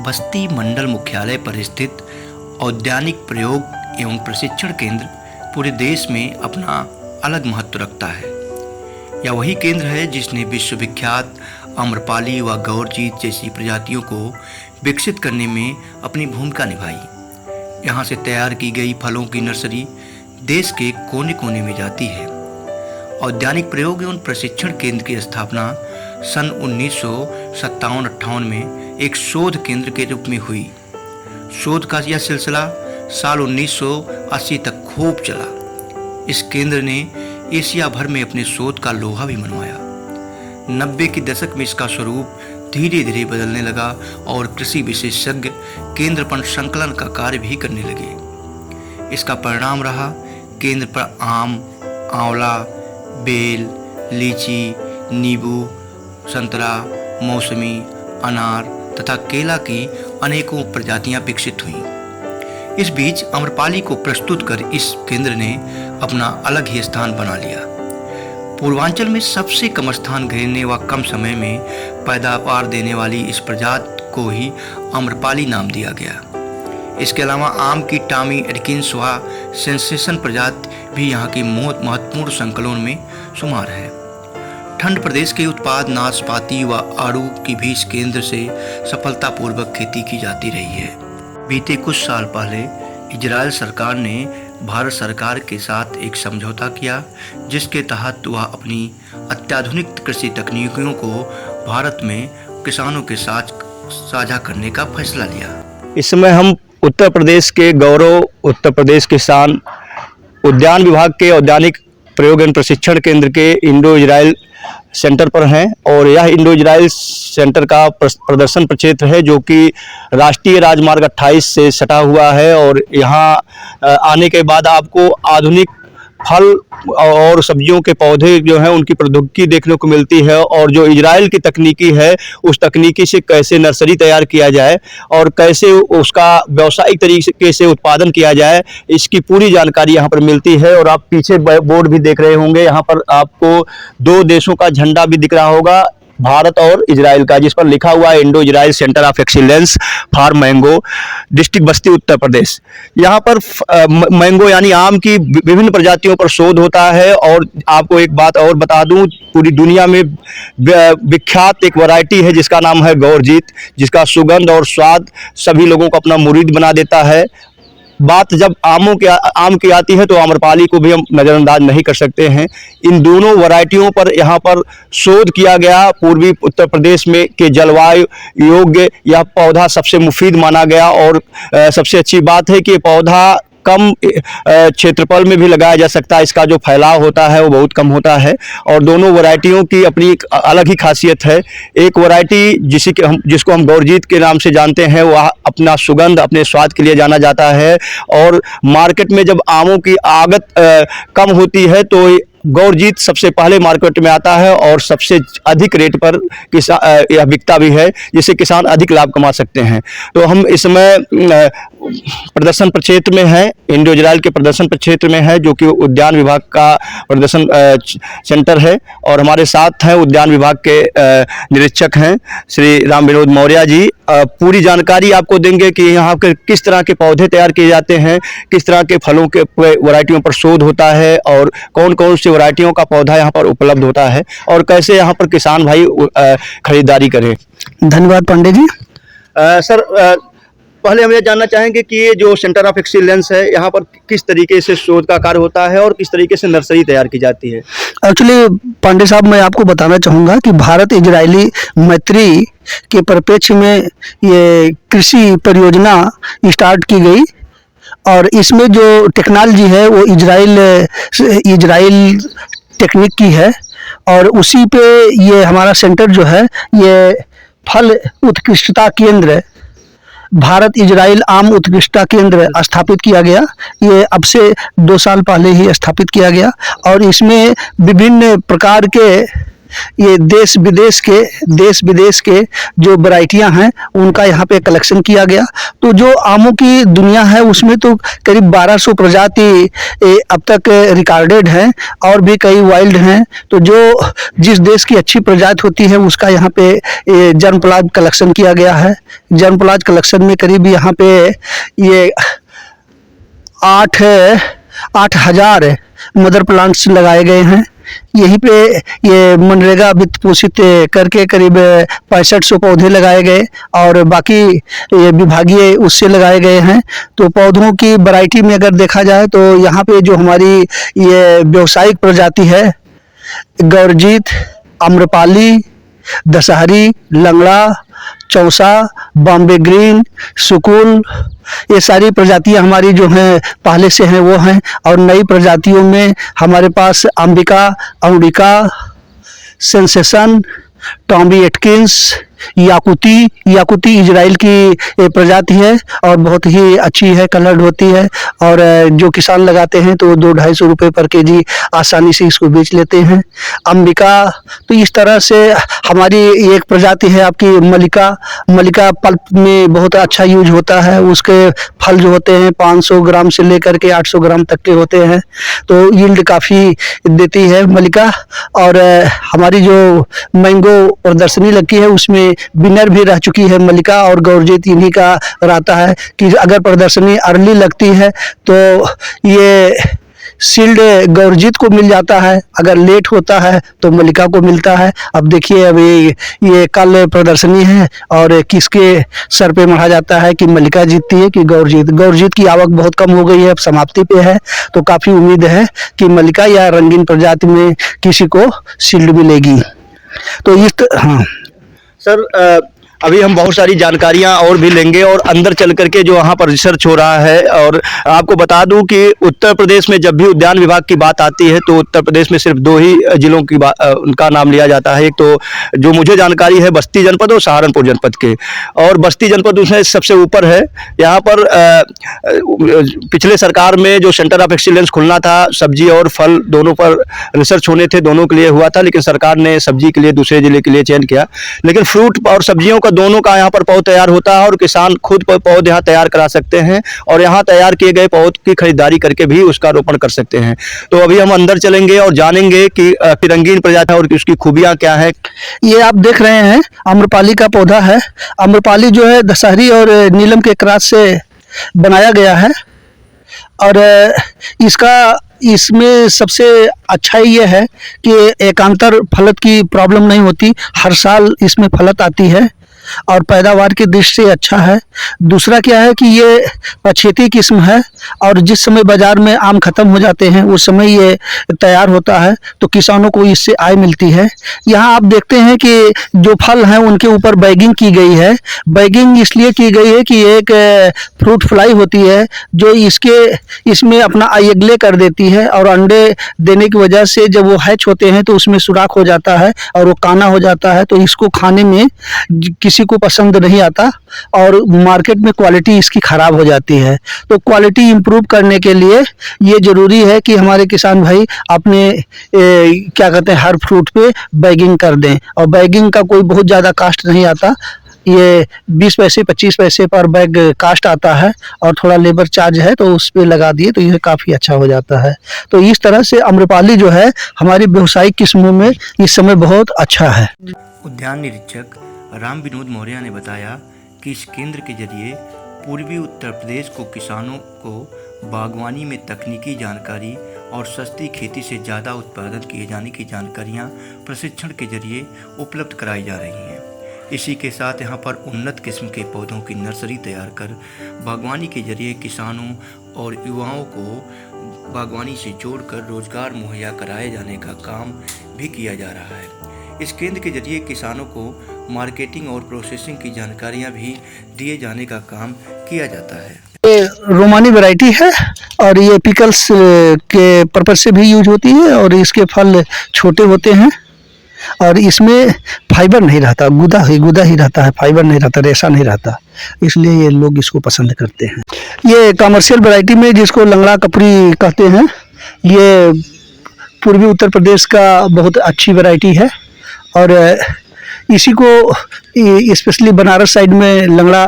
बस्ती मंडल मुख्यालय पर स्थित औद्यानिक प्रयोग एवं प्रशिक्षण केंद्र पूरे देश में अपना अलग महत्व रखता है। यह वही केंद्र है जिसने विश्वविख्यात आम्रपाली व गौरजीत जैसी प्रजातियों को विकसित करने में अपनी भूमिका निभाई। यहाँ से तैयार की गई फलों की नर्सरी देश के कोने कोने में जाती है। औद्यानिक प्रयोग एवं प्रशिक्षण केंद्र की स्थापना सन 1957-58 में एक शोध केंद्र के रूप में हुई। शोध का यह सिलसिला साल 1980 तक खूब चला। इस केंद्र ने एशिया भर में अपने शोध का लोहा भी मनवाया। 90 के दशक में इसका स्वरूप धीरे धीरे बदलने लगा और कृषि विशेषज्ञ केंद्र पर संकलन का कार्य भी करने लगे। इसका परिणाम रहा केंद्र पर आम, आंवला, बेल, लीची, नींबू, संतरा, मौसमी, अनार तथा केला की अनेकों प्रजातियां विकसित हुईं। इस बीच आम्रपाली को प्रस्तुत कर इस केंद्र ने अपना अलग ही स्थान बना लिया। पूर्वांचल में सबसे कम स्थान घेरने व कम समय में पैदावार देने वाली इस प्रजाति को ही आम्रपाली नाम दिया गया। इसके अलावा आम की टॉमी एडकिंस व सेंसेशन प्रजाति भी यहाँ की महत्वपूर्ण संकलन में शुमार है। ठंड प्रदेश के उत्पाद नाशपाती व आड़ू की भी इस केंद्र से सफलतापूर्वक खेती की जाती रही है। बीते कुछ साल पहले इजराइल सरकार ने भारत सरकार के साथ एक समझौता किया, जिसके तहत वह अपनी अत्याधुनिक कृषि तकनीकों को भारत में किसानों के साथ साझा करने का फैसला लिया। इस समय हम उत्तर प्रदेश के गौरव उत्तर प्रदेश किसान उद्यान विभाग के औद्यानिक प्रयोग एवं प्रशिक्षण केंद्र के इंडो इजराइल सेंटर पर हैं और यह इंडो इजराइल सेंटर का प्रदर्शन प्रक्षेत्र है जो कि राष्ट्रीय राजमार्ग 28 से सटा हुआ है। और यहाँ आने के बाद आपको आधुनिक फल और सब्जियों के पौधे जो हैं उनकी प्रौद्योगिकी देखने को मिलती है और जो इजराइल की तकनीकी है उस तकनीकी से कैसे नर्सरी तैयार किया जाए और कैसे उसका व्यावसायिक तरीके से उत्पादन किया जाए, इसकी पूरी जानकारी यहाँ पर मिलती है। और आप पीछे बोर्ड भी देख रहे होंगे, यहाँ पर आपको दो देशों का झंडा भी दिख रहा होगा, भारत और इजराइल का, जिस पर लिखा हुआ है Indo Israel centre of excellence for mango, district बस्ती उत्तर प्रदेश। यहाँ पर मैंगो यानी आम की विभिन्न प्रजातियों पर शोध होता है। और आपको एक बात और बता दूं, पूरी दुनिया में विख्यात एक वैरायटी है जिसका नाम है गौरजीत, जिसका सुगंध और स्वाद सभी लोगों को अपना मुरीद बना देता है। बात जब आम की आती है तो आम्रपाली को भी हम नज़रअंदाज नहीं कर सकते हैं। इन दोनों वैरायटियों पर यहाँ पर शोध किया गया। पूर्वी उत्तर प्रदेश में के जलवायु योग्य यह पौधा सबसे मुफीद माना गया और सबसे अच्छी बात है कि ये पौधा कम क्षेत्रफल में भी लगाया जा सकता है। इसका जो फैलाव होता है वो बहुत कम होता है और दोनों वैरायटियों की अपनी एक अलग ही खासियत है। एक वैरायटी जिसको हम गौरजीत के नाम से जानते हैं, वह अपना सुगंध, अपने स्वाद के लिए जाना जाता है। और मार्केट में जब आमों की आगत कम होती है तो गौरजीत सबसे पहले मार्केट में आता है और सबसे अधिक रेट पर यह बिकता भी है, जिससे किसान अधिक लाभ कमा सकते हैं। तो हम इस समय प्रदर्शन प्रक्षेत्र में हैं, इंडो इजराइल के प्रदर्शन प्रक्षेत्र में है, जो कि उद्यान विभाग का प्रदर्शन सेंटर है। और हमारे साथ हैं उद्यान विभाग के निरीक्षक हैं श्री राम विनोद मौर्य जी। पूरी जानकारी आपको देंगे कि यहाँ के किस तरह के पौधे तैयार किए जाते हैं, किस तरह के फलों के वैरायटियों पर शोध होता है और कौन कौन सी वैरायटियों का पौधा यहाँ पर उपलब्ध होता है और कैसे यहाँ पर किसान भाई खरीदारी करें। धन्यवाद पांडे जी। सर, पहले हम ये जानना चाहेंगे कि ये जो सेंटर ऑफ एक्सीलेंस है, यहाँ पर किस तरीके से शोध का कार्य होता है और किस तरीके से नर्सरी तैयार की जाती है। एक्चुअली पांडे साहब, मैं आपको बताना चाहूँगा कि भारत इजरायली मैत्री के परिप्रेक्ष्य में ये कृषि परियोजना स्टार्ट की गई और इसमें जो टेक्नोलॉजी है वो इजराइल टेक्निक की है और उसी पे ये हमारा सेंटर जो है ये फल उत्कृष्टता केंद्र, भारत इजराइल आम उत्कृष्टता केंद्र स्थापित किया गया। ये अब से 2 साल पहले ही स्थापित किया गया और इसमें विभिन्न प्रकार के ये देश विदेश के जो वैरायटियां हैं उनका यहाँ पे कलेक्शन किया गया। तो जो आमों की दुनिया है उसमें तो करीब 1200 प्रजाति अब तक रिकॉर्डेड हैं और भी कई वाइल्ड हैं। तो जो जिस देश की अच्छी प्रजाति होती है उसका यहाँ पे जर्मप्लाज कलेक्शन किया गया है। जर्मप्लाज कलेक्शन में करीब यहाँ पे ये 8,000 मदर प्लांट्स लगाए गए हैं। यहीं पे ये मनरेगा वित्त पोषित करके करीब 6500 पौधे लगाए गए और बाकी ये विभागीय उससे लगाए गए हैं। तो पौधों की वैरायटी में अगर देखा जाए तो यहाँ पे जो हमारी ये व्यावसायिक प्रजाति है, गौरजीत, आम्रपाली, दशहरी, लंगड़ा, चौसा, बॉम्बे ग्रीन, सुकुल, ये सारी प्रजातियां हमारी जो हैं पहले से हैं वो हैं। और नई प्रजातियों में हमारे पास Ambika, Ambika, Sensation, Tommy Atkins, याकुती इजराइल की प्रजाति है और बहुत ही अच्छी है, कलर्ड होती है। और जो किसान लगाते हैं तो 200-250 रुपये पर केजी आसानी से इसको बेच लेते हैं। अंबिका, तो इस तरह से हमारी एक प्रजाति है आपकी मलिका पल्प में बहुत अच्छा यूज होता है। उसके फल जो होते हैं 500 ग्राम से लेकर के 800 ग्राम तक के होते हैं। तो यील्ड काफ़ी देती है मलिका। और हमारी जो मैंगो प्रदर्शनी लगती है उसमें विनर भी रह चुकी है मलिका और गौरजीत। इन्हीं का रहता है कि अगर प्रदर्शनी अर्ली लगती है तो ये सील्ड गौरजीत को मिल जाता है, अगर लेट होता है तो मलिका को मिलता है। अब देखिए अभी ये कल प्रदर्शनी है और किसके सर पे मढ़ा जाता है कि मलिका जीतती है कि गौरजीत की आवक बहुत कम हो गई है, अब समाप्ति पे है। तो काफ़ी उम्मीद है कि मलिका या रंगीन प्रजाति में किसी को सील्ड मिलेगी। तो हाँ सर, अभी हम बहुत सारी जानकारियां और भी लेंगे और अंदर चल करके जो वहाँ पर रिसर्च हो रहा है। और आपको बता दूं कि उत्तर प्रदेश में जब भी उद्यान विभाग की बात आती है तो उत्तर प्रदेश में सिर्फ 2 ही जिलों की उनका नाम लिया जाता है। एक तो जो मुझे जानकारी है बस्ती जनपद और सहारनपुर जनपद के, और बस्ती जनपद उसमें सबसे ऊपर है। यहाँ पर पिछले सरकार में जो सेंटर ऑफ एक्सीलेंस खुलना था, सब्जी और फल दोनों पर रिसर्च होने थे, दोनों के लिए हुआ था, लेकिन सरकार ने सब्जी के लिए दूसरे जिले के लिए चयन किया। लेकिन फ्रूट और सब्जियों दोनों का यहाँ पर पौध तैयार होता है और किसान खुद पौध यहाँ तैयार करा सकते हैं और यहाँ तैयार किए गए पौध की खरीदारी करके भी उसका रोपण कर सकते हैं। तो अभी हम अंदर चलेंगे और जानेंगे कि रंगीन प्रजाति और उसकी खूबियां क्या है। ये आप देख रहे हैं आम्रपाली का पौधा है। आम्रपाली जो है दशहरी और नीलम के क्रॉस से बनाया गया है और इसमें सबसे अच्छा ये है कि एकांतर फलत की प्रॉब्लम नहीं होती, हर साल इसमें फलत आती है और पैदावार की दृष्टि से अच्छा है। दूसरा क्या है कि ये पछेती किस्म है और जिस समय बाजार में आम खत्म हो जाते हैं उस समय ये तैयार होता है तो किसानों को इससे आय मिलती है। यहाँ आप देखते हैं कि जो फल हैं उनके ऊपर बैगिंग की गई है। बैगिंग इसलिए की गई है कि एक फ्रूट फ्लाई होती है जो इसमें अपना अयगले कर देती है और अंडे देने की वजह से जब वो हैच होते हैं तो उसमें सुराख हो जाता है और वो काना हो जाता है। तो इसको खाने में किसी को पसंद नहीं आता और मार्केट में क्वालिटी इसकी ख़राब हो जाती है। तो क्वालिटी इंप्रूव करने के लिए ये ज़रूरी है कि हमारे किसान भाई अपने क्या कहते हैं हर फ्रूट पे बैगिंग कर दें। और बैगिंग का कोई बहुत ज़्यादा कास्ट नहीं आता, ये 20 पैसे 25 पैसे पर बैग कास्ट आता है और थोड़ा लेबर चार्ज है तो उस पर लगा दिए तो ये काफ़ी अच्छा हो जाता है। तो इस तरह से आम्रपाली जो है हमारी व्यावसायिक किस्मों में इस समय बहुत अच्छा है। उद्यान निरीक्षक राम विनोद मौर्य ने बताया कि इस केंद्र के जरिए पूर्वी उत्तर प्रदेश को किसानों को बागवानी में तकनीकी जानकारी और सस्ती खेती से ज़्यादा उत्पादन किए जाने की जानकारियाँ प्रशिक्षण के जरिए उपलब्ध कराई जा रही हैं। इसी के साथ यहाँ पर उन्नत किस्म के पौधों की नर्सरी तैयार कर बागवानी के जरिए किसानों और युवाओं को बागवानी से जोड़कर रोजगार मुहैया कराए जाने का काम भी किया जा रहा है। इस केंद्र के जरिए किसानों को मार्केटिंग और प्रोसेसिंग की जानकारियाँ भी दिए जाने का काम किया जाता है। ये रोमानी वैरायटी है और ये पिकल्स के पर्पज से भी यूज होती है और इसके फल छोटे होते हैं और इसमें फाइबर नहीं रहता, गुदा ही रहता है, फाइबर नहीं रहता, रेशा नहीं रहता, इसलिए ये लोग इसको पसंद करते हैं। ये कमर्शियल वैरायटी में जिसको लंगड़ा कपरी कहते हैं, ये पूर्वी उत्तर प्रदेश का बहुत अच्छी वैरायटी है और इसी को स्पेशली बनारस साइड में लंगड़ा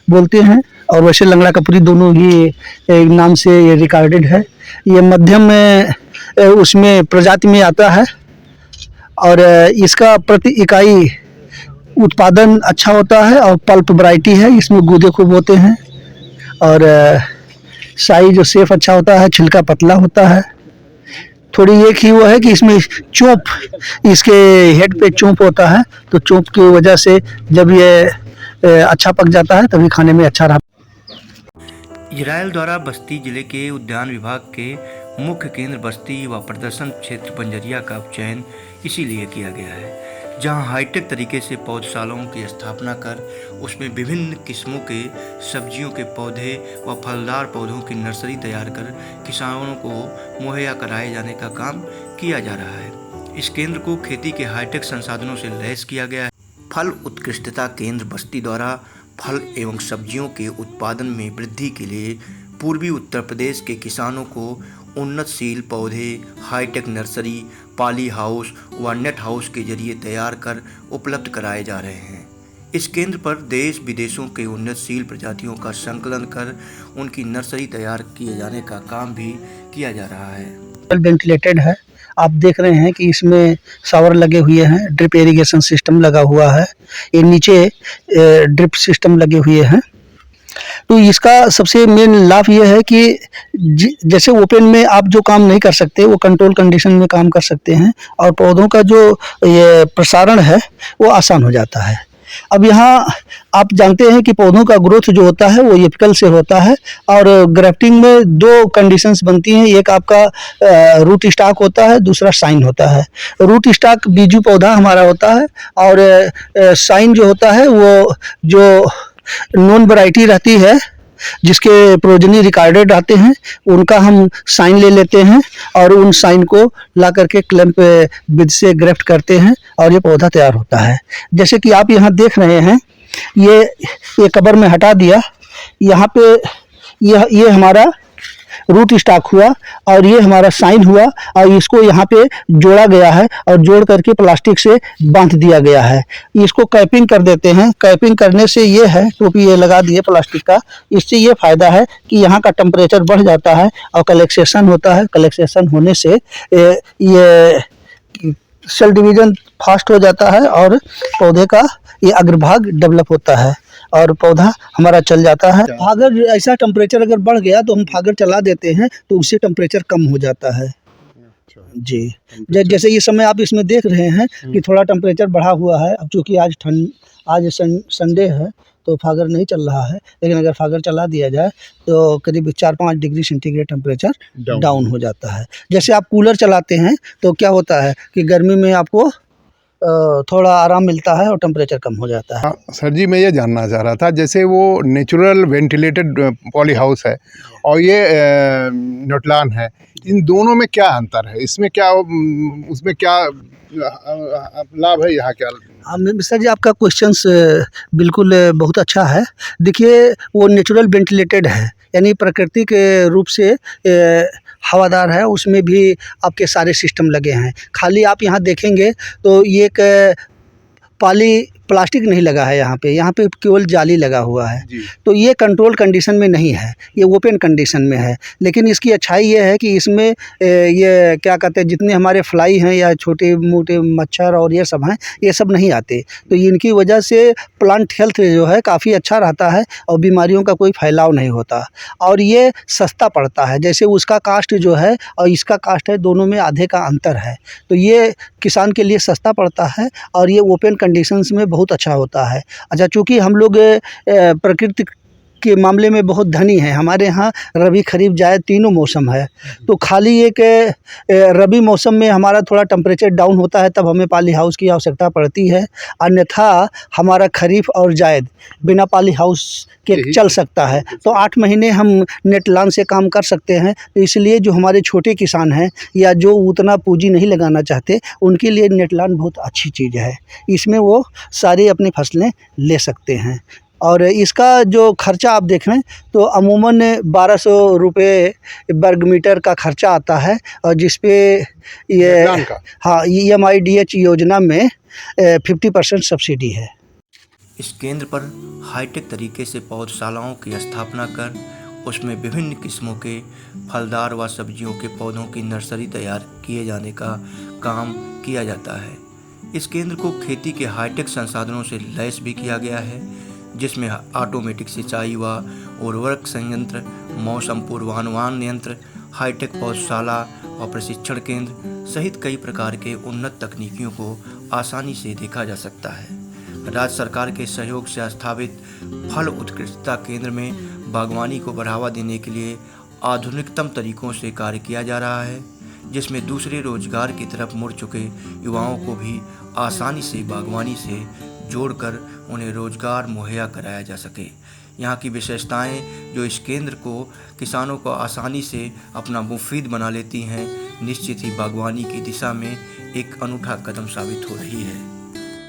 बोलते हैं, और वैसे लंगड़ा कपूरी दोनों ही एक नाम से ये रिकॉर्डेड है। ये मध्यम में उसमें प्रजाति में आता है, और इसका प्रति इकाई उत्पादन अच्छा होता है, और पल्प वैरायटी है, इसमें गूदे खूब होते हैं, और साइज जो शेफ अच्छा होता है, छिलका पतला होता है। थोड़ी एक ही वो है कि इसमें चोंप, इसके हेड पे चोंप होता है, तो चोंप की वजह से जब ये अच्छा पक जाता है तभी खाने में अच्छा रहता है। इजराइल द्वारा बस्ती जिले के उद्यान विभाग के मुख्य केंद्र बस्ती व प्रदर्शन क्षेत्र बंजरिया का चयन इसीलिए किया गया है, जहां हाईटेक तरीके से पौधशालाओं की स्थापना कर उसमें विभिन्न किस्मों के सब्जियों के पौधे व फलदार पौधों की नर्सरी तैयार कर किसानों को मुहैया कराए जाने का काम किया जा रहा है। इस केंद्र को खेती के हाईटेक संसाधनों से लैस किया गया है। फल उत्कृष्टता केंद्र बस्ती द्वारा फल एवं सब्जियों के उत्पादन में वृद्धि के लिए पूर्वी उत्तर प्रदेश के किसानों को उन्नतशील पौधे, हाईटेक नर्सरी, पॉली हाउस व नेट हाउस के जरिए तैयार कर उपलब्ध कराए जा रहे हैं। इस केंद्र पर देश विदेशों के उन्नतशील प्रजातियों का संकलन कर उनकी नर्सरी तैयार किए जाने का काम भी किया जा रहा है। वेंटिलेटेड है, आप देख रहे हैं कि इसमें शावर लगे हुए हैं, ड्रिप इरिगेशन सिस्टम लगा हुआ है, ये नीचे ड्रिप सिस्टम लगे हुए हैं। तो इसका सबसे मेन लाभ ये है कि जैसे ओपन में आप जो काम नहीं कर सकते वो कंट्रोल कंडीशन में काम कर सकते हैं, और पौधों का जो ये प्रसारण है वो आसान हो जाता है। अब यहाँ आप जानते हैं कि पौधों का ग्रोथ जो होता है वो एपिकल से होता है, और ग्राफ्टिंग में दो कंडीशंस बनती हैं, एक आपका रूट स्टॉक होता है, दूसरा साइन होता है। रूट स्टॉक बीजू पौधा हमारा होता है, और साइन जो होता है वो जो नॉन वैरायटी रहती है जिसके प्रोजनी रिकॉर्डेड आते हैं उनका हम साइन ले लेते हैं, और उन साइन को ला करके क्लैंप विध से ग्रेफ्ट करते हैं, और ये पौधा तैयार होता है। जैसे कि आप यहाँ देख रहे हैं, ये कवर में हटा दिया, यहाँ पे ये हमारा रूट स्टॉक हुआ, और ये हमारा साइन हुआ, और इसको यहाँ पे जोड़ा गया है, और जोड़ करके प्लास्टिक से बांध दिया गया है। इसको कैपिंग कर देते हैं। कैपिंग करने से ये है, टोपी ये लगा दिए प्लास्टिक का, इससे ये फ़ायदा है कि यहाँ का टेम्परेचर बढ़ जाता है और कलेक्सेशन होता है। कलेक्सेशन होने से ये सेल डिवीज़न फास्ट हो जाता है, और पौधे का ये अग्रभाग डेवलप होता है, और पौधा हमारा चल जाता है। अगर ऐसा टेम्परेचर अगर बढ़ गया तो हम फागर चला देते हैं, तो उससे टेम्परेचर कम हो जाता है जी। जैसे ये समय आप इसमें देख रहे हैं कि थोड़ा टेम्परेचर बढ़ा हुआ है। अब चूँकि आज संडे है तो फागर नहीं चल रहा है, लेकिन अगर फागर चला दिया जाए तो करीब 4-5 डिग्री सेंटीग्रेड टेम्परेचर डाउन हो जाता है। जैसे आप कूलर चलाते हैं तो क्या होता है कि गर्मी में आपको थोड़ा आराम मिलता है और टेम्परेचर कम हो जाता है। सर जी, मैं ये जानना चाह रहा था, जैसे वो नेचुरल वेंटिलेटेड पॉली हाउस है और ये नोटलान है, इन दोनों में क्या अंतर है? इसमें क्या, उसमें क्या लाभ है, यहाँ क्या? हाँ मिस्टर जी, आपका क्वेश्चंस बिल्कुल बहुत अच्छा है। देखिए, वो नेचुरल वेंटिलेटेड है, यानी प्राकृतिक रूप से हवादार है, उसमें भी आपके सारे सिस्टम लगे हैं। खाली आप यहाँ देखेंगे तो ये एक प्लास्टिक नहीं लगा है, यहाँ पे केवल जाली लगा हुआ है। तो ये कंट्रोल कंडीशन में नहीं है, ये ओपन कंडीशन में है। लेकिन इसकी अच्छाई ये है कि इसमें ये क्या कहते हैं, जितने हमारे फ्लाई हैं या छोटे मोटे मच्छर और ये सब हैं, ये सब नहीं आते। तो इनकी वजह से प्लांट हेल्थ जो है काफ़ी अच्छा रहता है और बीमारियों का कोई फैलाव नहीं होता, और ये सस्ता पड़ता है। जैसे उसका कास्ट जो है और इसका कास्ट है, दोनों में आधे का अंतर है। तो ये किसान के लिए सस्ता पड़ता है, और ये ओपन कंडीशंस में बहुत अच्छा होता है। अच्छा, चूँकि हम लोग प्रकृति के मामले में बहुत धनी हैं, हमारे यहाँ रबी खरीफ जायद तीनों मौसम है। तो खाली एक रबी मौसम में हमारा थोड़ा टेम्परेचर डाउन होता है, तब हमें पॉली हाउस की आवश्यकता पड़ती है। अन्यथा हमारा खरीफ और जायद बिना पॉली हाउस के चल सकता है। तो 8 महीने हम नेट लॉन से काम कर सकते हैं। तो इसलिए जो हमारे छोटे किसान हैं या जो उतना पूंजी नहीं लगाना चाहते, उनके लिए नेट लॉन बहुत अच्छी चीज़ है। इसमें वो सारी अपनी फसलें ले सकते हैं। और इसका जो खर्चा आप देख रहे हैं तो अमूमन 1200 रुपये वर्ग मीटर का खर्चा आता है, और जिस पे ये नेटलान का। हाँ EMIDH योजना में 50% सब्सिडी है। इस केंद्र पर हाईटेक तरीके से पौधशालाओं की स्थापना कर उसमें विभिन्न किस्मों के फलदार व सब्जियों के पौधों की नर्सरी तैयार किए जाने का काम किया जाता है। इस केंद्र को खेती के हाईटेक संसाधनों से लैस भी किया गया है, जिसमें ऑटोमेटिक सिंचाई व उर्वरक संयंत्र, मौसम पूर्वानुमान यंत्र, हाईटेक पौधशाला व प्रशिक्षण केंद्र सहित कई प्रकार के उन्नत तकनीकियों को आसानी से देखा जा सकता है। राज्य सरकार के सहयोग से स्थापित फल उत्कृष्टता केंद्र में बागवानी को बढ़ावा देने के लिए आधुनिकतम तरीकों से कार्य किया जा रहा है, जिसमें दूसरे रोजगार की तरफ मुड़ चुके युवाओं को भी आसानी से बागवानी से जोड़कर उन्हें रोजगार मुहैया कराया जा सके। यहाँ की विशेषताएं जो इस केंद्र को किसानों को आसानी से अपना मुफीद बना लेती हैं, निश्चित ही बागवानी की दिशा में एक अनूठा कदम साबित हो रही है।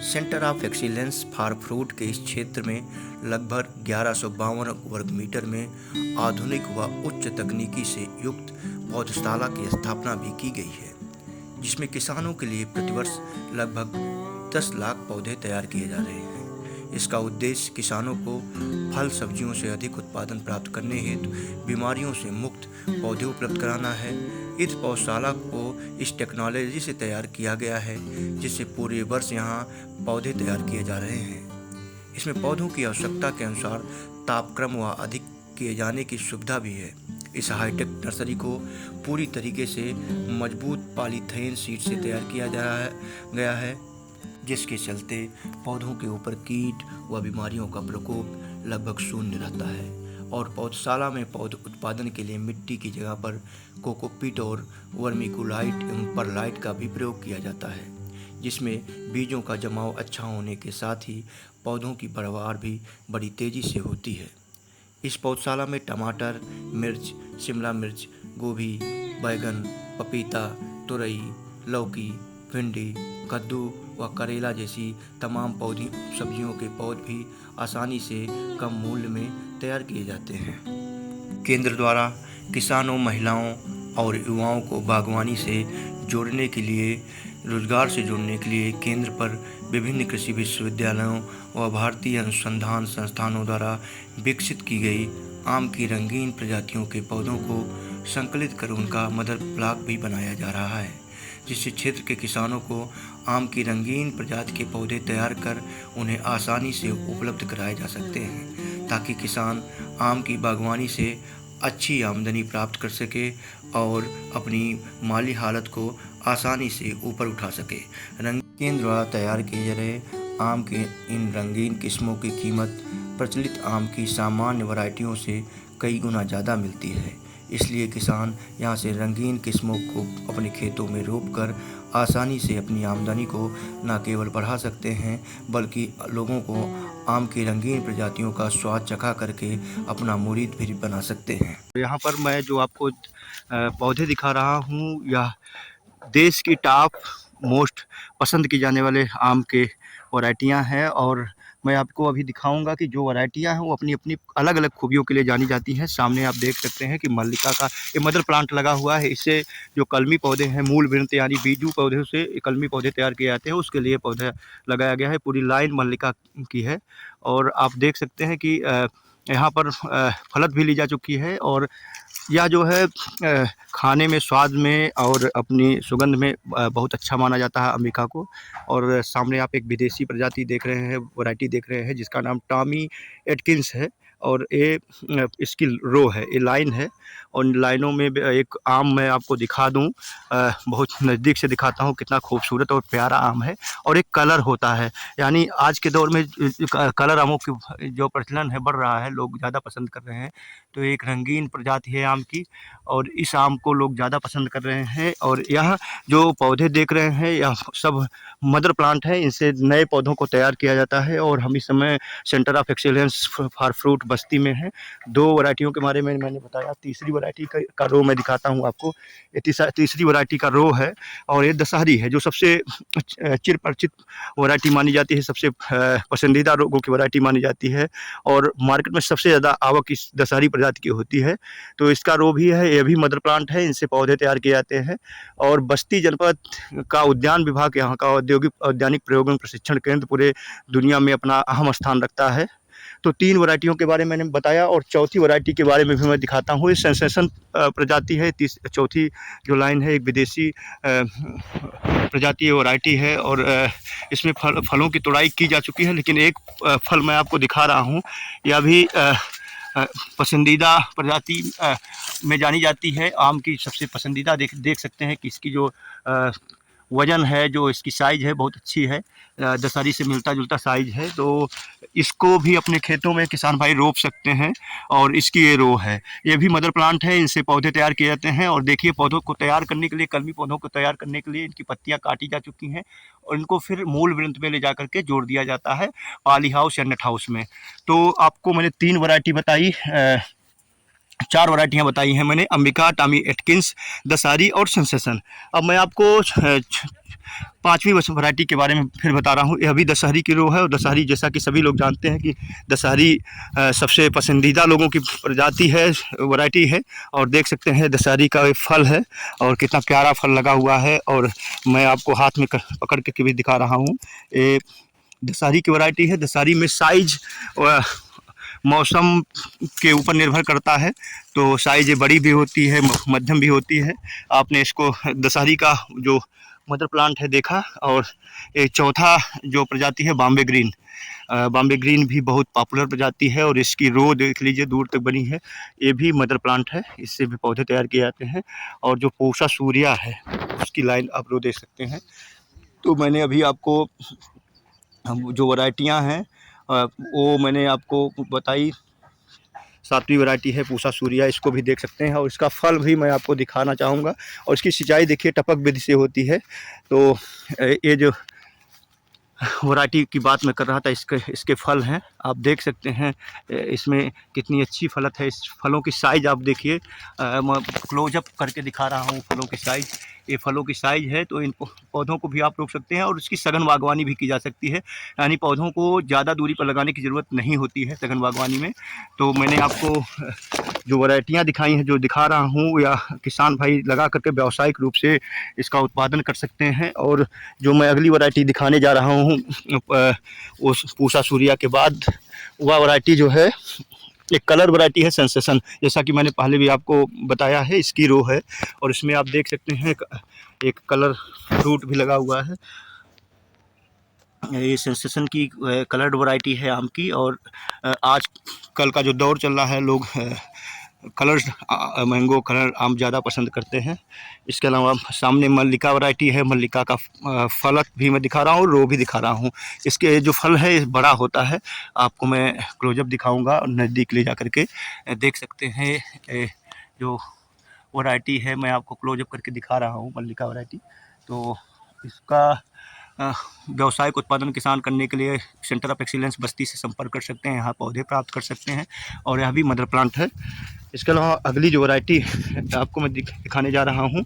Centre of excellence for fruit के इस क्षेत्र में लगभग 1152 वर्ग मीटर में आधुनिक व उच्च तकनीकी से युक्त पौधशाला की स्थापना भी की गई है, जिसमें किसानों के लिए प्रतिवर्ष लगभग 10 लाख पौधे तैयार किए जा रहे हैं। इसका उद्देश्य किसानों को फल सब्जियों से अधिक उत्पादन प्राप्त करने हेतु बीमारियों से मुक्त पौधे उपलब्ध कराना है। इस पौधशाला को इस टेक्नोलॉजी से तैयार किया गया है, जिससे पूरे वर्ष यहाँ पौधे तैयार किए जा रहे हैं। इसमें पौधों की आवश्यकता के अनुसार तापक्रम व अधिक किए जाने की सुविधा भी है। इस हाईटेक नर्सरी को पूरी तरीके से मजबूत पॉलीथीन शीट से तैयार किया गया है, जिसके चलते पौधों के ऊपर कीट व बीमारियों का प्रकोप लगभग शून्य रहता है। और पौधशाला में पौध उत्पादन के लिए मिट्टी की जगह पर कोकोपीट और वर्मिकुलाइट एवं परलाइट का भी प्रयोग किया जाता है, जिसमें बीजों का जमाव अच्छा होने के साथ ही पौधों की पैदावार भी बड़ी तेज़ी से होती है। इस पौधशाला में टमाटर, मिर्च, शिमला मिर्च, गोभी, बैगन, पपीता, तुरई, लौकी, भिंडी, कद्दू व करेला जैसी तमाम सब्जियों के पौधे भी आसानी से कम मूल्य में तैयार किए जाते हैं। केंद्र द्वारा किसानों, महिलाओं और युवाओं को बागवानी से जोड़ने के लिए, रोजगार से जोड़ने के लिए केंद्र पर विभिन्न कृषि विश्वविद्यालयों व भारतीय अनुसंधान संस्थानों द्वारा विकसित की गई आम की रंगीन प्रजातियों के पौधों को संकलित कर उनका मदर ब्लॉक भी बनाया जा रहा है, जिससे क्षेत्र के किसानों को आम की रंगीन प्रजाति के पौधे तैयार कर उन्हें आसानी से उपलब्ध कराए जा सकते हैं, ताकि किसान आम की बागवानी से अच्छी आमदनी प्राप्त कर सके और अपनी माली हालत को आसानी से ऊपर उठा सके। केंद्र द्वारा तैयार किए जा रहे आम के इन रंगीन किस्मों की कीमत प्रचलित आम की सामान्य वैरायटियों से कई गुना ज़्यादा मिलती है, इसलिए किसान यहाँ से रंगीन किस्मों को अपने खेतों में रोपकर आसानी से अपनी आमदनी को न केवल बढ़ा सकते हैं, बल्कि लोगों को आम की रंगीन प्रजातियों का स्वाद चखा करके अपना मुरीद भी बना सकते हैं। यहाँ पर मैं जो आपको पौधे दिखा रहा हूँ, यह देश की टॉप मोस्ट पसंद की जाने वाले आम के वैरायटियाँ हैं, और मैं आपको अभी दिखाऊंगा कि जो वैरायटियाँ हैं वो अपनी अपनी अलग अलग खूबियों के लिए जानी जाती हैं। सामने आप देख सकते हैं कि मल्लिका का ये मदर प्लांट लगा हुआ है। इससे जो कलमी पौधे हैं, मूल वृंत यानी बीजू पौधे से कलमी पौधे तैयार किए जाते हैं, उसके लिए पौधा लगाया गया है। पूरी लाइन मल्लिका की है, और आप देख सकते हैं कि यहाँ पर फलत भी ली जा चुकी है, और यह जो है खाने में, स्वाद में और अपनी सुगंध में बहुत अच्छा माना जाता है अम्बिका को। और सामने आप एक विदेशी प्रजाति देख रहे हैं, वैरायटी देख रहे हैं, जिसका नाम टॉमी एटकिंस है, और ये इसकी रो है, ये लाइन है, और इन लाइनों में एक आम मैं आपको दिखा दूं, बहुत नज़दीक से दिखाता हूं, कितना खूबसूरत और प्यारा आम है। और एक कलर होता है, यानी आज के दौर में कलर आमों की जो प्रचलन है बढ़ रहा है, लोग ज़्यादा पसंद कर रहे हैं। तो एक रंगीन प्रजाति है आम की, और इस आम को लोग ज़्यादा पसंद कर रहे हैं। और यह जो पौधे देख रहे हैं, यह सब मदर प्लांट है, इनसे नए पौधों को तैयार किया जाता है। और हम इस समय centre of excellence for fruit बस्ती में है। 2 वैरायटियों के बारे में मैंने बताया। तीसरी वैरायटी का रो मैं दिखाता हूँ आपको। ये तीसरी वैरायटी का रो है और ये दशहरी है, जो सबसे चिरपरिचित वैरायटी मानी जाती है, सबसे पसंदीदा रोगों की वैरायटी मानी जाती है और मार्केट में सबसे ज़्यादा आवक इस दशहरी प्रजाति की होती है। तो इसका रो भी है, ये भी मदर प्लांट है, इनसे पौधे तैयार किए जाते हैं। और बस्ती जनपद का उद्यान विभाग यहाँ का औद्यानिक प्रयोग एवं प्रशिक्षण केंद्र पूरे दुनिया में अपना अहम स्थान रखता है। तो 3 वैरायटियों के बारे में मैंने बताया और चौथी वैरायटी के बारे में भी मैं दिखाता हूँ। ये सेंसेशन प्रजाति है। चौथी जो लाइन है एक विदेशी प्रजाति वैरायटी है और इसमें फलों की तुड़ाई की जा चुकी है, लेकिन एक फल मैं आपको दिखा रहा हूँ। यह भी पसंदीदा प्रजाति में जानी जाती है। आम की सबसे पसंदीदा देख सकते हैं कि इसकी जो वज़न है, जो इसकी साइज़ है, बहुत अच्छी है। दशहरी से मिलता-जुलता साइज़ है। तो इसको भी अपने खेतों में किसान भाई रोप सकते हैं और इसकी ये रो है। ये भी मदर प्लांट है, इनसे पौधे तैयार किए जाते हैं और देखिए पौधों को तैयार करने के लिए, कलमी पौधों को तैयार करने के लिए इनकी पत्तियाँ काटी जा चुकी हैं और इनको फिर मूल वृंत में ले जा कर के जोड़ दिया जाता है पॉली हाउस या नेट हाउस में। तो आपको मैंने 3 वैरायटी बताई, 4 वैरायटियाँ बताई हैं मैंने, अंबिका, टॉमी एटकिंस, दशहरी और सेंसेशन। अब मैं आपको 5वीं वैरायटी के बारे में फिर बता रहा हूँ। यह भी दशहरी की रो है और दशहरी, जैसा कि सभी लोग जानते हैं कि दशहरी सबसे पसंदीदा लोगों की प्रजाति है, वैरायटी है। और देख सकते हैं दशहरी का एक फल है और कितना प्यारा फल लगा हुआ है और मैं आपको हाथ में पकड़ के भी दिखा रहा हूँ। ये दशहरी की वैरायटी है। दशहरी में साइज मौसम के ऊपर निर्भर करता है, तो साइज़ बड़ी भी होती है, मध्यम भी होती है। आपने इसको दशहरी का जो मदर प्लांट है देखा। और एक चौथा जो प्रजाति है बॉम्बे ग्रीन, बॉम्बे ग्रीन भी बहुत पॉपुलर प्रजाति है और इसकी रो देख लीजिए दूर तक बनी है। ये भी मदर प्लांट है, इससे भी पौधे तैयार किए जाते हैं। और जो पूसा सूर्या है उसकी लाइन आप रो देख सकते हैं। तो मैंने अभी आपको जो वैरायटियाँ हैं वो मैंने आपको बताई। 7वीं वैरायटी है पूसा सूर्या, इसको भी देख सकते हैं और इसका फल भी मैं आपको दिखाना चाहूँगा। और इसकी सिंचाई देखिए टपक विधि से होती है। तो ये जो वैरायटी की बात मैं कर रहा था, इसके फल हैं, आप देख सकते हैं इसमें कितनी अच्छी फलत है। इस फलों की साइज़ आप देखिए, मैं क्लोजअप करके दिखा रहा हूँ फलों की साइज़। ये फलों की साइज़ है, तो इन पौधों को भी आप रोप सकते हैं और इसकी सघन बागवानी भी की जा सकती है। यानी पौधों को ज़्यादा दूरी पर लगाने की ज़रूरत नहीं होती है सघन बागवानी में। तो मैंने आपको जो वैरायटियाँ दिखाई हैं, जो दिखा रहा हूँ, या किसान भाई लगा करके व्यावसायिक रूप से इसका उत्पादन कर सकते हैं। और जो मैं अगली वैरायटी दिखाने जा रहा हूँ उस पूसा सूर्या के बाद, वह वैरायटी जो है एक कलर वैरायटी है, सेंसेशन। जैसा कि मैंने पहले भी आपको बताया है, इसकी रो है और इसमें आप देख सकते हैं एक कलर फ्रूट भी लगा हुआ है। ये सेंसेशन की कलर्ड वैरायटी है आम की। और आज कल का जो दौर चल रहा है, लोग कलर्स मैंगो कलर आम ज़्यादा पसंद करते हैं। इसके अलावा सामने मल्लिका वैरायटी है, मल्लिका का फलक भी मैं दिखा रहा हूँ, रो भी दिखा रहा हूँ। इसके जो फल है बड़ा होता है, आपको मैं क्लोजअप दिखाऊंगा और नज़दीक ले जा करके देख सकते हैं। जो वैरायटी है मैं आपको क्लोजअप करके दिखा रहा हूँ, मल्लिका वैरायटी। तो इसका व्यावसायिक उत्पादन किसान करने के लिए सेंटर ऑफ एक्सीलेंस बस्ती से संपर्क कर सकते हैं, यहाँ पौधे प्राप्त कर सकते हैं और यह भी मदर प्लांट है। इसके अलावा अगली जो वैरायटी आपको मैं दिखाने जा रहा हूँ,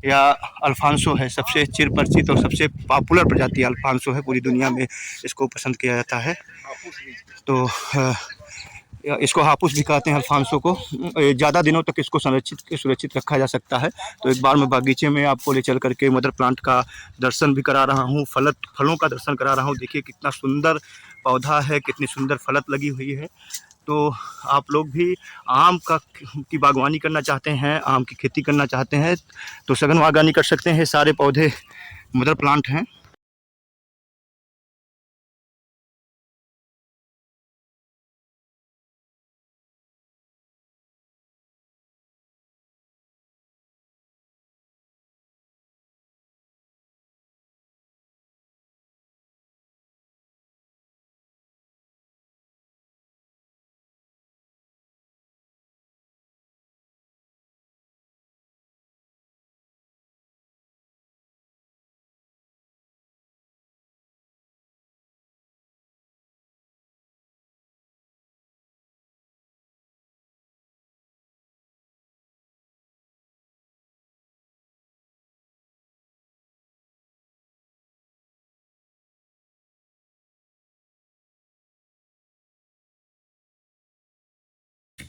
या अल्फांसो है। सबसे चिरपरिचित और सबसे पॉपुलर प्रजाति अल्फांसो है, पूरी दुनिया में इसको पसंद किया जाता है। तो इसको हापुस भी कहते हैं अल्फांसो को। ज़्यादा दिनों तक इसको सुरक्षित रखा जा सकता है। तो एक बार मैं बागीचे में आपको ले चल करके मदर प्लांट का दर्शन भी करा रहा हूँ, फलों का दर्शन करा रहा हूँ। देखिए कितना सुंदर पौधा है, कितनी सुंदर फलत लगी हुई है। तो आप लोग भी आम की बागवानी करना चाहते हैं, आम की खेती करना चाहते हैं, तो सघन बागवानी कर सकते हैं। सारे पौधे मदर प्लांट हैं।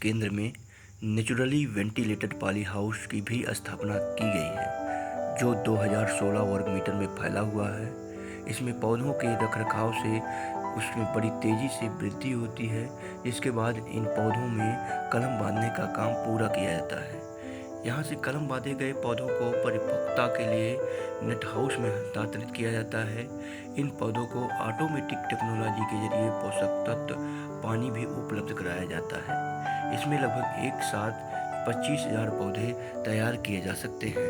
केंद्र में नेचुरली वेंटिलेटेड पॉली हाउस की भी स्थापना की गई है, जो 2016 वर्ग मीटर में फैला हुआ है। इसमें पौधों के रखरखाव से उसमें बड़ी तेज़ी से वृद्धि होती है। इसके बाद इन पौधों में कलम बांधने का काम पूरा किया जाता है। यहाँ से कलम बांधे गए पौधों को परिपक्वता के लिए नेट हाउस में हस्तांतरित किया जाता है। इन पौधों को ऑटोमेटिक टेक्नोलॉजी के जरिए पोषक तत्व, पानी भी उपलब्ध कराया जाता है। इसमें लगभग एक साथ 25,000 पौधे तैयार किए जा सकते हैं।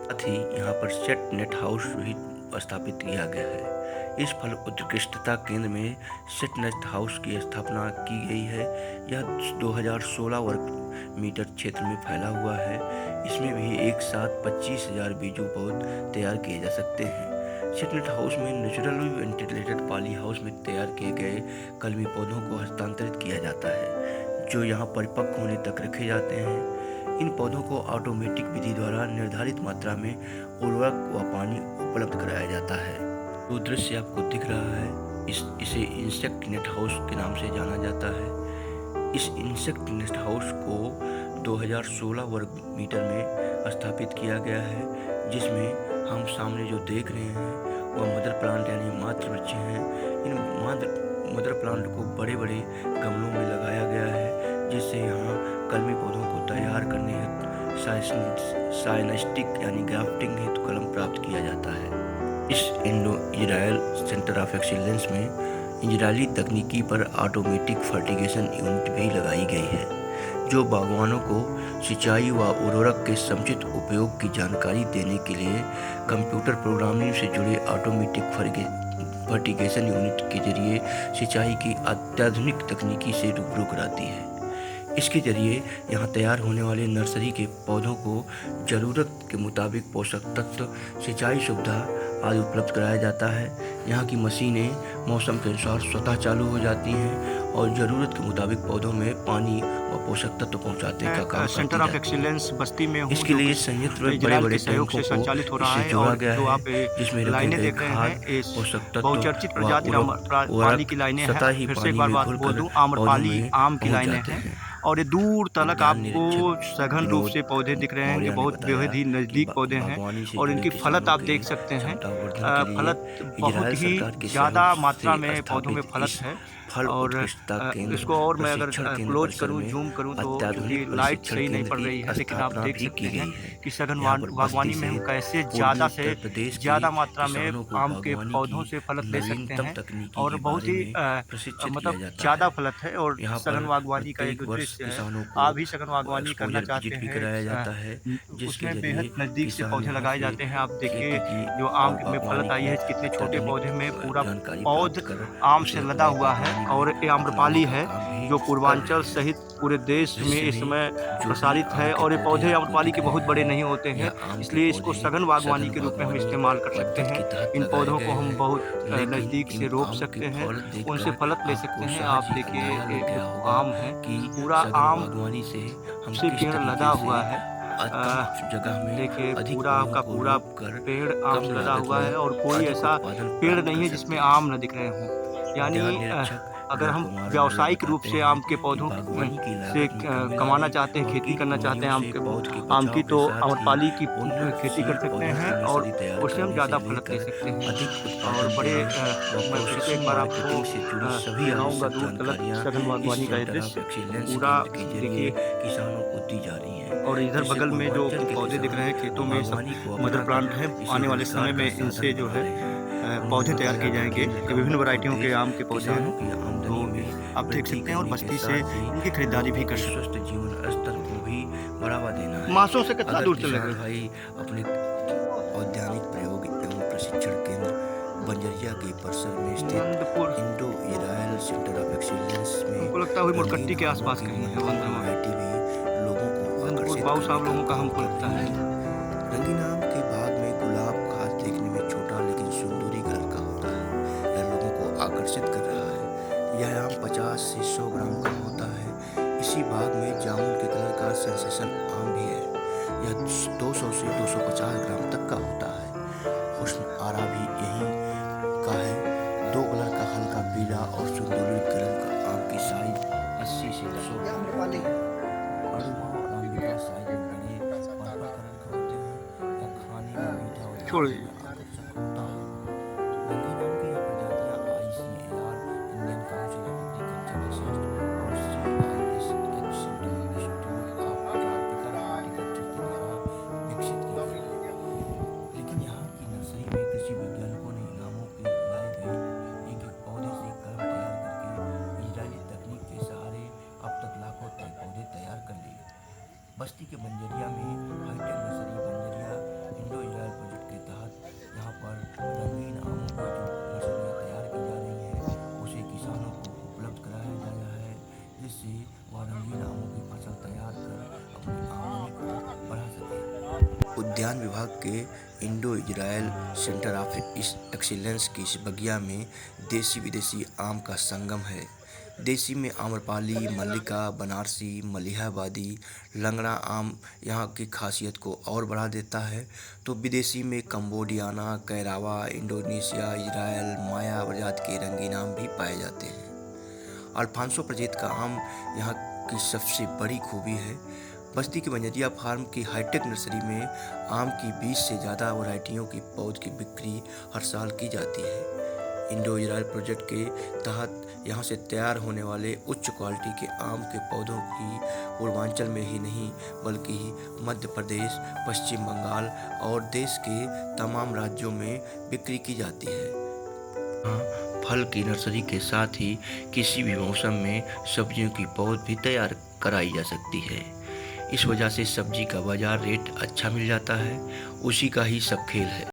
साथ ही यहाँ पर सेट नेट हाउस भी स्थापित किया गया है। इस फल उत्कृष्टता केंद्र में सेट नेट हाउस की स्थापना की गई है। यह 2016 वर्ग मीटर क्षेत्र में फैला हुआ है। इसमें भी एक साथ 25,000 बीजू पौध तैयार किए जा सकते हैं। सेट नेट हाउस में नेचुरली वेंटिलेटेड पॉली हाउस में तैयार किए गए कलमी पौधों को हस्तांतरित किया जाता है, जो यहाँ परिपक्व होने तक रखे जाते हैं। इन पौधों को ऑटोमेटिक विधि द्वारा निर्धारित मात्रा में उर्वरक व पानी उपलब्ध कराया जाता है। जो दृश्य आपको दिख रहा है, इसे इंसेक्ट नेट हाउस के नाम से जाना जाता है। इस इंसेक्ट नेट हाउस को 2016 वर्ग मीटर में स्थापित किया गया है, जिसमें हम सामने जो देख रहे हैं वह मदर प्लांट यानी मातृ वृक्ष हैं। इन मदर प्लांट को बड़े बड़े गमलों में लगाया गया है, जिससे यहाँ कलमी पौधों को तैयार करने हेतु साइनेस्टिक यानी ग्राफ्टिंग हेतु कलम प्राप्त किया जाता है। इस Indo Israel centre of excellence में इजरायली तकनीकी पर ऑटोमेटिक फर्टिगेशन यूनिट भी लगाई गई है, जो बागवानों को सिंचाई व उर्वरक के समुचित उपयोग की जानकारी देने के लिए कंप्यूटर प्रोग्रामिंग से जुड़े ऑटोमेटिक फर्टिगेशन यूनिट के जरिए सिंचाई की अत्याधुनिक तकनीकी से रूबरू कराती है। इसके जरिए यहाँ तैयार होने वाले नर्सरी के पौधों को ज़रूरत के मुताबिक पोषक तत्व, सिंचाई सुविधा आदि उपलब्ध कराया जाता है। यहाँ की मशीनें मौसम के अनुसार स्वतः चालू हो जाती हैं और ज़रूरत के मुताबिक पौधों में पानी व पोषक तत्व पहुँचाने का काम सेंटर ऑफ एक्सीलेंस बस्ती में हूँ। इसके लिए संयंत्र में बड़े-बड़े सहयोग से संचालित हो रहा है जोड़ा और गया जो है, आप जिसमें लाइनें देख रहे हैं, पोषक तत्व, बहुचर्चित प्रजाति आम्रपाली की लाइनें हैं। फिर से एक बार बात बोल दूं, आम्रपाली आम की लाइनें हैं और ये दूर तलक आपको सघन रूप से पौधे दिख रहे हैं। ये बहुत बेहद ही नज़दीक पौधे हैं और इनकी फलत आप देख सकते हैं। फलत बहुत ही ज़्यादा मात्रा में पौधों में फलत है। और इसको और मैं अगर क्लोज करूं, जूम करूं तो क्योंकि लाइट सही नहीं पड़ रही है, लेकिन आप देख सकते हैं कि सघन बागवानी में हम कैसे ज़्यादा से ज़्यादा मात्रा में आम के पौधों से फलत ले सकते हैं और बहुत ही मतलब ज़्यादा फलत है। और सघन बागवानी का एक उद्देश्य है, आप भी सघन बागवानी करना चाहते हैं, उसमें बेहद नज़दीक से पौधे लगाए जाते हैं। आप देखिए जो आम में फलत आई है, कितने छोटे पौधे में पूरा पौध आम से लदा हुआ है। और ये आम्रपाली है जो पूर्वांचल सहित पूरे देश में इस समय प्रसारित है। और ये पौधे आम्रपाली के बहुत बड़े नहीं होते हैं, इसलिए इसको सघन बागवानी के रूप में हम इस्तेमाल कर सकते हैं। इन पौधों को हम बहुत नज़दीक से रोप सकते हैं, उनसे फलत ले सकते हैं। आप देखिए एक आम है, पूरा आम से पेड़ लदा हुआ है। जगह में देखिए पूरा का पूरा पेड़ आम से लदा हुआ है और कोई ऐसा पेड़ नहीं है जिसमें आम न दिख रहे हों। यानी अगर हम व्यावसायिक रूप से आम के पौधों से कमाना चाहते हैं, खेती करना चाहते हैं आम की, तो आम्रपाली की खेती कर सकते हैं और उससे हम ज़्यादा फलत ले सकते हैं। और बड़े मैं फिर से एक बार आपको दिखाऊंगा दूर तलक सघन बागवानी का दृश्य पूरा देखिए किसानों को दी जा रही है। और इधर बगल में जो पौधे दिख रहे हैं खेतों में, सब मदर प्लांट है। आने वाले समय में इनसे जो है पौधे तैयार किए जाएंगे। ये विभिन्न वैरायटियों के आम के पौधे हैं, तो आप देख सकते हैं और बस्ती से इनकी खरीदारी भी कर सकते हैं। जीवन स्तर को भी बढ़ावा देना है। मासों से कितना दूर चले गए भाई अपने औद्यानिक प्रयोग एवं प्रशिक्षण केंद्र बंजरिया के परिसर में स्थित Indo Israel centre of excellence में हमको लगता है मुरकट्टी के आसपास कहीं है। वैरायटी भी लोगों को आकर्षित बहुत सारे लोगों का हमको लगता है। रंगीन आम के बाग में गुलाब खास देखने में छोटा लेकिन सुंदरी कलर का होता है। यह लोगों को आकर्षित कर रहा है। यह आम 50 से 100 ग्राम का होता है। इसी बाग में जामुन के कलर का सेंसेशन आम भी है। यह 200 से 250 ग्राम तक का होता है। हुस्न आरा भी यही का है। 2 कलर का हल्का पीला और सुंदरी कलर का आम की साइज 80 से 100 ग्राम। छोड़ दीजिए। आकर्षक होता है। रंगीन आम की यह प्रजातियां ICAR, Indian council of agriculture research और CIS institute of tropical horticulture के द्वारा विकसित की गई है। लेकिन यहाँ की नर्सरी में कृषि वैज्ञानिकों ने इनामों के लाए गए एक एक पौधे से कलम तैयार करके इजरायली तकनीक के सहारे अब तक लाखों पौधे तैयार कर लिए। बस्ती के बंजरिया में high tech nursery Banjariya Indo Israel project के तहत यहाँ पर रंगीन आमों की जो नर्सरियाँ तैयार की जा रही हैं उसे किसानों को उपलब्ध कराया जा रहा है, जिससे वह रंगीन आमों की फसल तैयार कर अपनी आमदनी को बढ़ा सके। उद्यान विभाग के Indo Israel centre of excellence की इस बगिया में देसी विदेशी आम का संगम है। देसी में आम्रपाली, मल्लिका, बनारसी, मलिहाबादी, लंगड़ा आम यहाँ की खासियत को और बढ़ा देता है, तो विदेशी में कंबोडियाना, कैरावा, इंडोनेशिया, इजरायल, माया प्रजाति के रंगीन आम भी पाए जाते हैं। अल्फांसो प्रजाति का आम यहाँ की सबसे बड़ी खूबी है। बस्ती के बंजरिया फार्म की हाईटेक नर्सरी में आम की 20 से ज़्यादा वैरायटियों की पौध की बिक्री हर साल की जाती है। इंडो इजरायल प्रोजेक्ट के तहत यहाँ से तैयार होने वाले उच्च क्वालिटी के आम के पौधों की पूर्वांचल में ही नहीं बल्कि मध्य प्रदेश, पश्चिम बंगाल और देश के तमाम राज्यों में बिक्री की जाती है। यहाँ फल की नर्सरी के साथ ही किसी भी मौसम में सब्जियों की पौध भी तैयार कराई जा सकती है। इस वजह से सब्जी का बाजार रेट अच्छा मिल जाता है, उसी का ही सब खेल है।